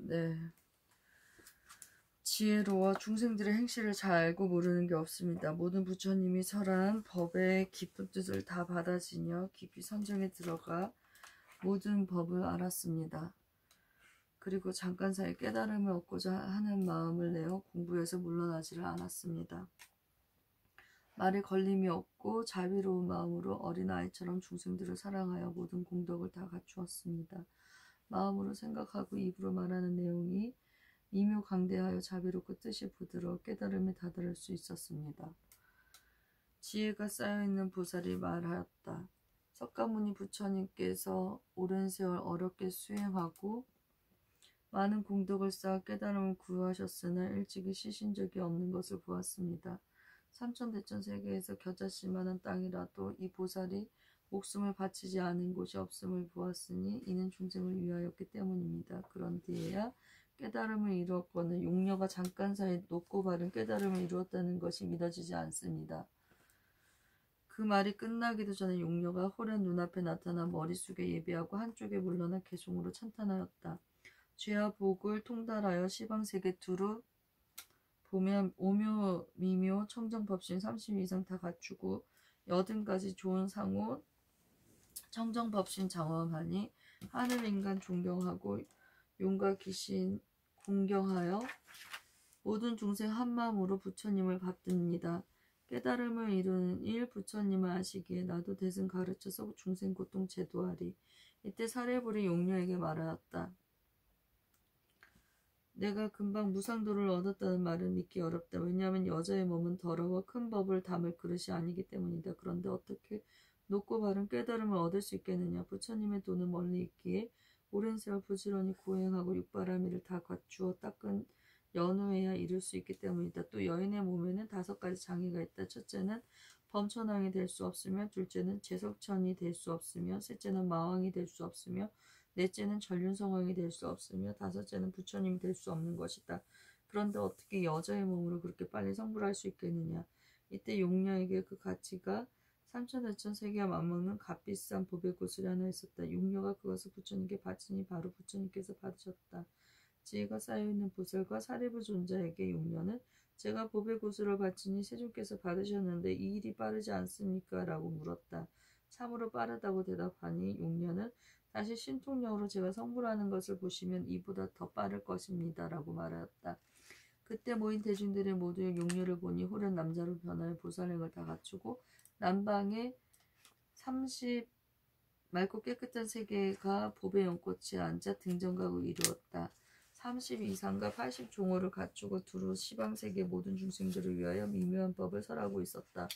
네. 지혜로워 중생들의 행실을 잘 알고 모르는 게 없습니다. 모든 부처님이 설한 법의 깊은 뜻을 다 받아지며 깊이 선정에 들어가 모든 법을 알았습니다. 그리고 잠깐 사이 깨달음을 얻고자 하는 마음을 내어 공부에서 물러나지를 않았습니다. 말에 걸림이 없고 자비로운 마음으로 어린아이처럼 중생들을 사랑하여 모든 공덕을 다 갖추었습니다. 마음으로 생각하고 입으로 말하는 내용이 미묘강대하여 자비롭고 뜻이 부드러워 깨달음에 다다를 수 있었습니다. 지혜가 쌓여있는 보살이 말하였다. 석가모니 부처님께서 오랜 세월 어렵게 수행하고 많은 공덕을 쌓아 깨달음을 구하셨으나 일찍이 쉬신 적이 없는 것을 보았습니다. 삼천대천 세계에서 겨자씨만한 땅이라도 이 보살이 목숨을 바치지 않은 곳이 없음을 보았으니 이는 중생을 위하였기 때문입니다. 그런 뒤에야 깨달음을 이루었거늘 용녀가 잠깐 사이 높고 바른 깨달음을 이루었다는 것이 믿어지지 않습니다. 그 말이 끝나기도 전에 용녀가 호련 눈앞에 나타나 머릿속에 예배하고 한쪽에 물러나 개송으로 찬탄하였다. 죄와 복을 통달하여 시방세계 두루 보면 오묘, 미묘, 청정법신 30 이상 다 갖추고 80가지 좋은 상호 청정법신 장엄하니 하늘 인간 존경하고 용과 귀신 공경하여 모든 중생 한마음으로 부처님을 받듭니다. 깨달음을 이루는 일 부처님을 아시기에 나도 대승 가르쳐서 중생 고통 제도하리. 이때 사례불이 용녀에게 말하였다. 내가 금방 무상도를 얻었다는 말은 믿기 어렵다. 왜냐하면 여자의 몸은 더러워 큰 법을 담을 그릇이 아니기 때문이다. 그런데 어떻게 높고 바른 깨달음을 얻을 수 있겠느냐. 부처님의 도는 멀리 있기에 오랜 세월 부지런히 고행하고 육바라밀을 다 갖추어 닦은 연후에야 이룰 수 있기 때문이다. 또 여인의 몸에는 5가지 장애가 있다. 첫째는 범천왕이 될 수 없으며, 둘째는 제석천이 될 수 없으며, 셋째는 마왕이 될 수 없으며, 넷째는 전륜성왕이 될 수 없으며, 다섯째는 부처님이 될 수 없는 것이다. 그런데 어떻게 여자의 몸으로 그렇게 빨리 성불할 수 있겠느냐. 이때 용녀에게 그 가치가 삼천대천 세계와 맞먹는 값비싼 보배 구슬이 하나 있었다. 용녀가 그것을 부처님께 바치니 바로 부처님께서 받으셨다. 지혜가 쌓여있는 보살과 사리부 존자에게 용녀는 제가 보배 구슬을 바치니 세존께서 받으셨는데 이 일이 빠르지 않습니까? 라고 물었다. 참으로 빠르다고 대답하니 용녀는 다시 신통력으로 제가 성불하는 것을 보시면 이보다 더 빠를 것입니다. 라고 말하였다. 그때 모인 대중들의 모두 용녀를 보니 호련 남자로 변하여 보살행을 다 갖추고 남방에 30 맑고 깨끗한 세계가 보배 연꽃에 앉아 등정각을 이루었다. 30 이상과 80 종호를 갖추고 두루 시방세계 모든 중생들을 위하여 미묘한 법을 설하고 있었다.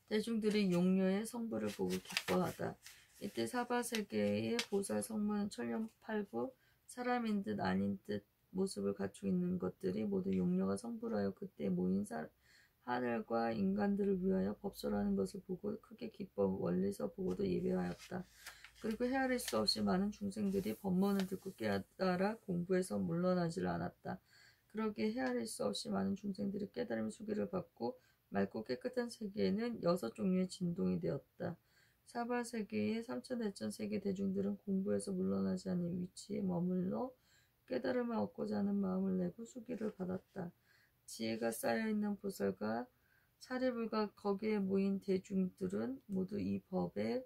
대중들이 용녀의 성불을 보고 기뻐하다. 이때 사바세계의 보살 성문 천년팔부 사람인 듯 아닌 듯 모습을 갖추고 있는 것들이 모두 용녀가 성불하여 그때 모인 하늘과 인간들을 위하여 법설하는 것을 보고 크게 기뻐 멀리서 보고도 예배하였다. 그리고 헤아릴 수 없이 많은 중생들이 법문을 듣고 깨달아 공부에서 물러나지를 않았다. 그러기에 헤아릴 수 없이 많은 중생들이 깨달음의 수기를 받고 맑고 깨끗한 세계에는 6종류의 진동이 되었다. 사바세계의 삼천대천 세계 대중들은 공부에서 물러나지 않는 위치에 머물러 깨달음을 얻고자 하는 마음을 내고 수기를 받았다. 지혜가 쌓여있는 보살과 사리불과 거기에 모인 대중들은 모두 이 법을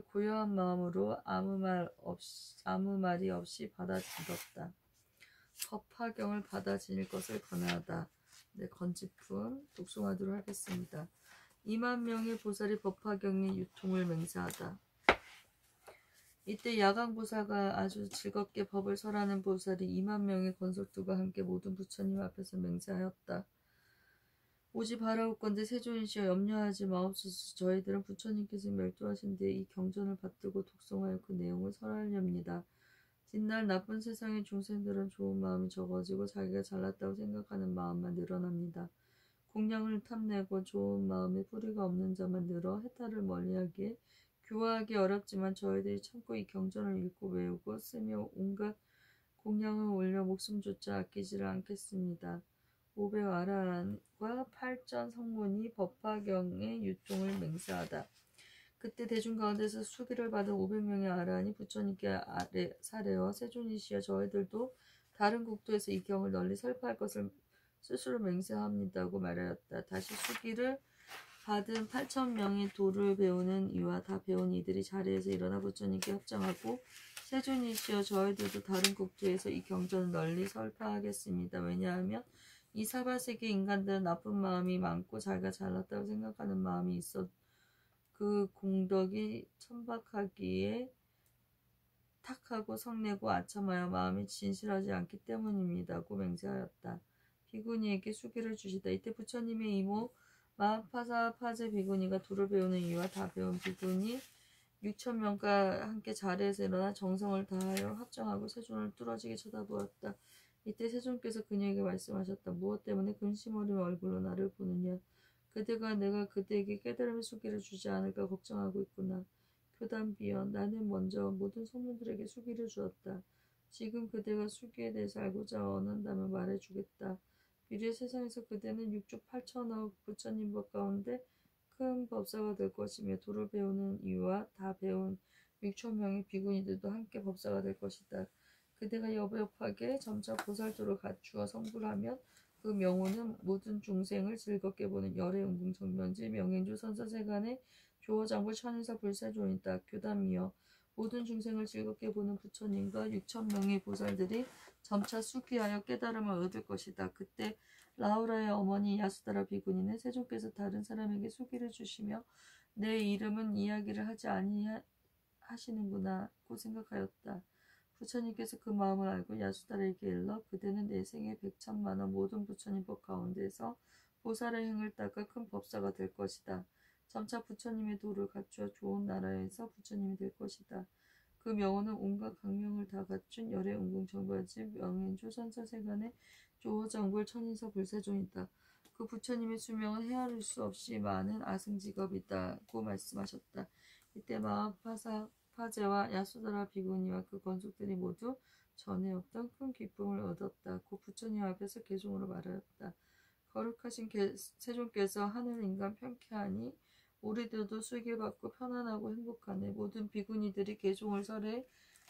고요한 마음으로 아무 말이 없이 받아들였다. 법화경을 받아 지닐 것을 권하다. 네, 건지품 독송하도록 하겠습니다. 2만 명의 보살이 법화경의 유통을 맹세하다. 이때 야광보살과 아주 즐겁게 법을 설하는 보살이 2만 명의 건석들과 함께 모든 부처님 앞에서 맹세하였다. 오지 바라옵건대 세존이시여 염려하지 마옵소서. 저희들은 부처님께서 멸도하신 뒤에 이 경전을 받들고 독송하여 그 내용을 설하렵니다. 뒷날 나쁜 세상의 중생들은 좋은 마음이 적어지고 자기가 잘났다고 생각하는 마음만 늘어납니다. 공양을 탐내고 좋은 마음에 뿌리가 없는 자만 늘어 해탈을 멀리하기에 교화하기 어렵지만 저희들이 참고 이 경전을 읽고 외우고 쓰며 온갖 공양을 올려 목숨조차 아끼지를 않겠습니다. 500아라한과 8전 성문이 법화경의 유통을 맹세하다. 그때 대중 가운데서 수기를 받은 500명의 아라니 부처님께 사례어 세존이시여 저희들도 다른 국토에서 이 경을 널리 설파할 것을 스스로 맹세합니다고 말하였다. 다시 수기를 받은 8,000명의 도를 배우는 이와 다 배운 이들이 자리에서 일어나 부처님께 협정하고 세존이시여 저희들도 다른 국토에서 이 경전을 널리 설파하겠습니다. 왜냐하면 이 사바세계 인간들은 나쁜 마음이 많고 자기가 잘났다고 생각하는 마음이 있어 그 공덕이 천박하기에 탁하고 성내고 아첨하여 마음이 진실하지 않기 때문입니다고 맹세하였다. 비구니에게 수기를 주시다. 이때 부처님의 이모 마하파사 파제 비구니가 도를 배우는 이유와 다 배운 비구니 6,000명과 함께 자리에서 일어나 정성을 다하여 합정하고 세존을 뚫어지게 쳐다보았다. 이때 세존께서 그녀에게 말씀하셨다. 무엇 때문에 근심 어린 얼굴로 나를 보느냐. 그대가 내가 그대에게 깨달음의 수기를 주지 않을까 걱정하고 있구나. 교단비연 나는 먼저 모든 성문들에게 수기를 주었다. 지금 그대가 수기에 대해서 알고자 원한다면 말해주겠다. 미래 세상에서 그대는 6조 8천억 부처님 법 가운데 큰 법사가 될 것이며 도를 배우는 이유와 다 배운 6,000명의 비구니들도 함께 법사가 될 것이다. 그대가 여백하게 점차 보살도를 갖추어 성불하면 그 명호는 모든 중생을 즐겁게 보는 열의 운궁정면지 명행조 선사세간의 조어장불 천인사 불세존이다. 교담이여 모든 중생을 즐겁게 보는 부처님과 6,000명의 보살들이 점차 수기하여 깨달음을 얻을 것이다. 그때 라우라의 어머니 야수다라 비구니는 세존께서 다른 사람에게 수기를 주시며 내 이름은 이야기를 하지 아니하시는구나고 생각하였다. 부처님께서 그 마음을 알고 야수다라에게 일러 그대는 내 생에 100,000만원 모든 부처님 법 가운데서 보살의 행을 닦아 큰 법사가 될 것이다. 점차 부처님의 도를 갖추어 좋은 나라에서 부처님이 될 것이다. 그 명호는 온갖 강명을 다 갖춘 열의 운궁정벌지 명인조 선사세간의 조호정불 천인서 불세존이다. 그 부처님의 수명은 헤아릴 수 없이 많은 아승직업이다고 말씀하셨다. 이때 마하파제와 야수다라 비구니와 그 건속들이 모두 전에 없던 큰 기쁨을 얻었다. 그 부처님 앞에서 개종으로 말하였다. 거룩하신 세존께서 하늘 인간 편쾌하니 우리들도 수익을 받고 편안하고 행복하네. 모든 비구니들이 개종을 설에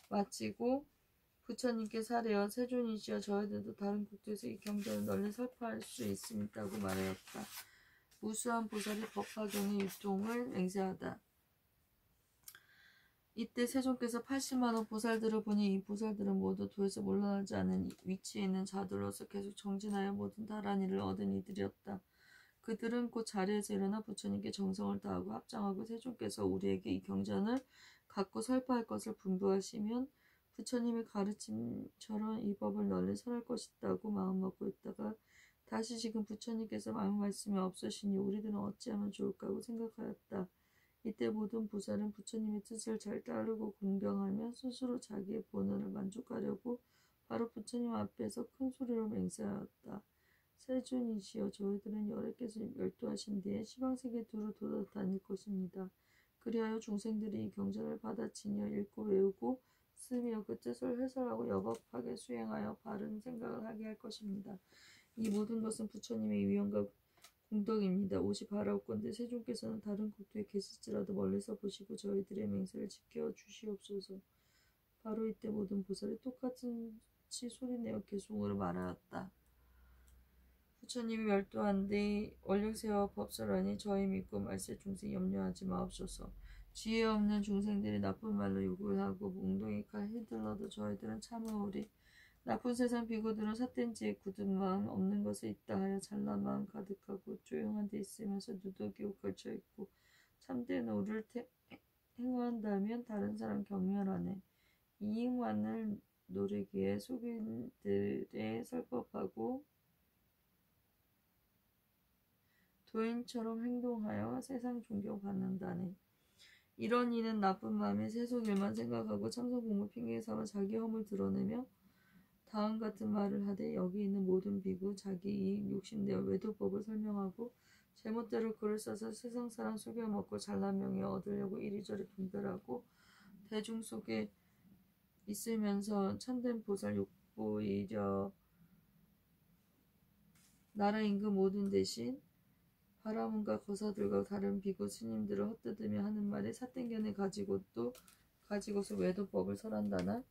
마치고 부처님께 사례어 세존이시여 저희들도 다른 국토에서 이 경전을 널리 설파할 수 있습니다고 말하였다. 무수한 보살이 법화경의 유통을 맹세하다. 이때 세존께서 80만원 보살들을 보니 이 보살들은 모두 도에서 물러나지 않은 위치에 있는 자들로서 계속 정진하여 모든 다란이를 얻은 이들이었다. 그들은 곧 자리에서 일어나 부처님께 정성을 다하고 합장하고 세존께서 우리에게 이 경전을 갖고 설파할 것을 분부하시면 부처님의 가르침처럼 이 법을 널리 설할 것이다고 마음먹고 있다가 다시 지금 부처님께서 아무 말씀이 없으시니 우리들은 어찌하면 좋을까 하고 생각하였다. 이때 모든 보살은 부처님의 뜻을 잘 따르고 공경하며 스스로 자기의 본원을 만족하려고 바로 부처님 앞에서 큰 소리로 맹세하였다. 세존이시여 저희들은 열애께서 멸도하신 뒤에 시방세계 두루 돌아다닐 것입니다. 그리하여 중생들이 이 경전을 받아치며 읽고 외우고 쓰며 그 뜻을 해설하고 여법하게 수행하여 바른 생각을 하게 할 것입니다. 이 모든 것은 부처님의 위엄과 공덕입니다. 오직 바라옵건대 세존께서는 다른 국토에 계실지라도 멀리서 보시고 저희들의 맹세를 지켜 주시옵소서. 바로 이때 모든 보살이 똑같이 소리내어 개송으로 말하였다. 부처님이 멸도한 뒤 원력세와 법설하니 저희 믿고 말세 중생 염려하지 마옵소서. 지혜 없는 중생들이 나쁜 말로 욕을 하고 웅덩이 칼 휘둘러도 저희들은 참아오리. 나쁜 세상 비구들은 삿된 지에 굳은 마음 없는 것에 있다 하여 잘난 마음 가득하고 조용한 데 있으면서 누더기로 걸쳐있고 참된 오를 행한다면 다른 사람 경멸하네. 이익만을 노리기에 속인들의 설법하고 도인처럼 행동하여 세상 존경받는다네. 이런 이는 나쁜 마음에 세속일만 생각하고 참선 공부 핑계 삼아 자기 험을 드러내며 다음 같은 말을 하되 여기 있는 모든 비구 자기 이익 욕심내어 외도법을 설명하고 제멋대로 글을 써서 세상 사람 속여먹고 잘난 명예 얻으려고 이리저리 분별하고 대중 속에 있으면서 참된 보살 욕보이려 나라 임금 모든 대신 바라문과 거사들과 다른 비고 스님들을 헛뜯으며 하는 말에 사땡견에 가지고서 외도법을 설한다나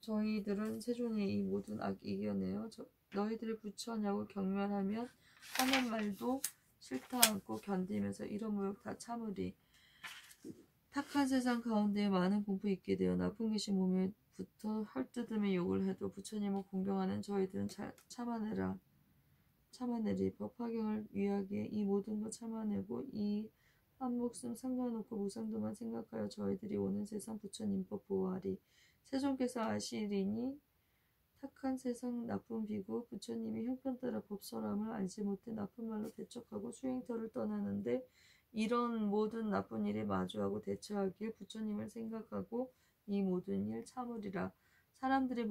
저희들은 세존의 이 모든 악 이겨내어 너희들의 부처냐고 경멸하면 하는 말도 싫다 않고 견디면서 이런 모욕 다 참으리. 탁한 세상 가운데 많은 공부 있게 되어 나쁜 것이 몸에부터 헐뜯음에 욕을 해도 부처님을 공경하는 저희들은 참아내리. 법화경을 위하기에 이 모든 것 참아내고 이 한 목숨 상관없고 무상도만 생각하여 저희들이 오는 세상 부처님법 보호하리. 세존께서 아시리니 탁한 세상 나쁜 비구 부처님이 형편 따라 법설함을 알지 못해 나쁜 말로 대적하고 수행터를 떠나는데 이런 모든 나쁜 일에 마주하고 대처하기에 부처님을 생각하고 이 모든 일 참으리라. 사람들이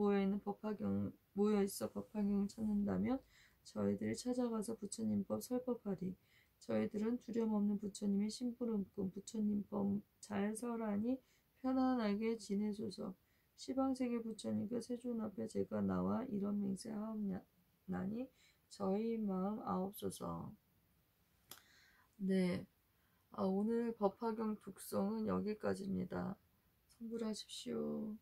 모여있어 법화경을 찾는다면 저희들이 찾아가서 부처님 법 설법하리. 저희들은 두려움없는 부처님의 심부름꾼 부처님 법 잘 설하니 편안하게 지내소서. 시방세계 부처님께 세존 앞에 제가 나와 이런 맹세하옵나니 저희 마음 아옵소서. 네, 오늘 법화경 독송은 여기까지입니다. 성불하십시오.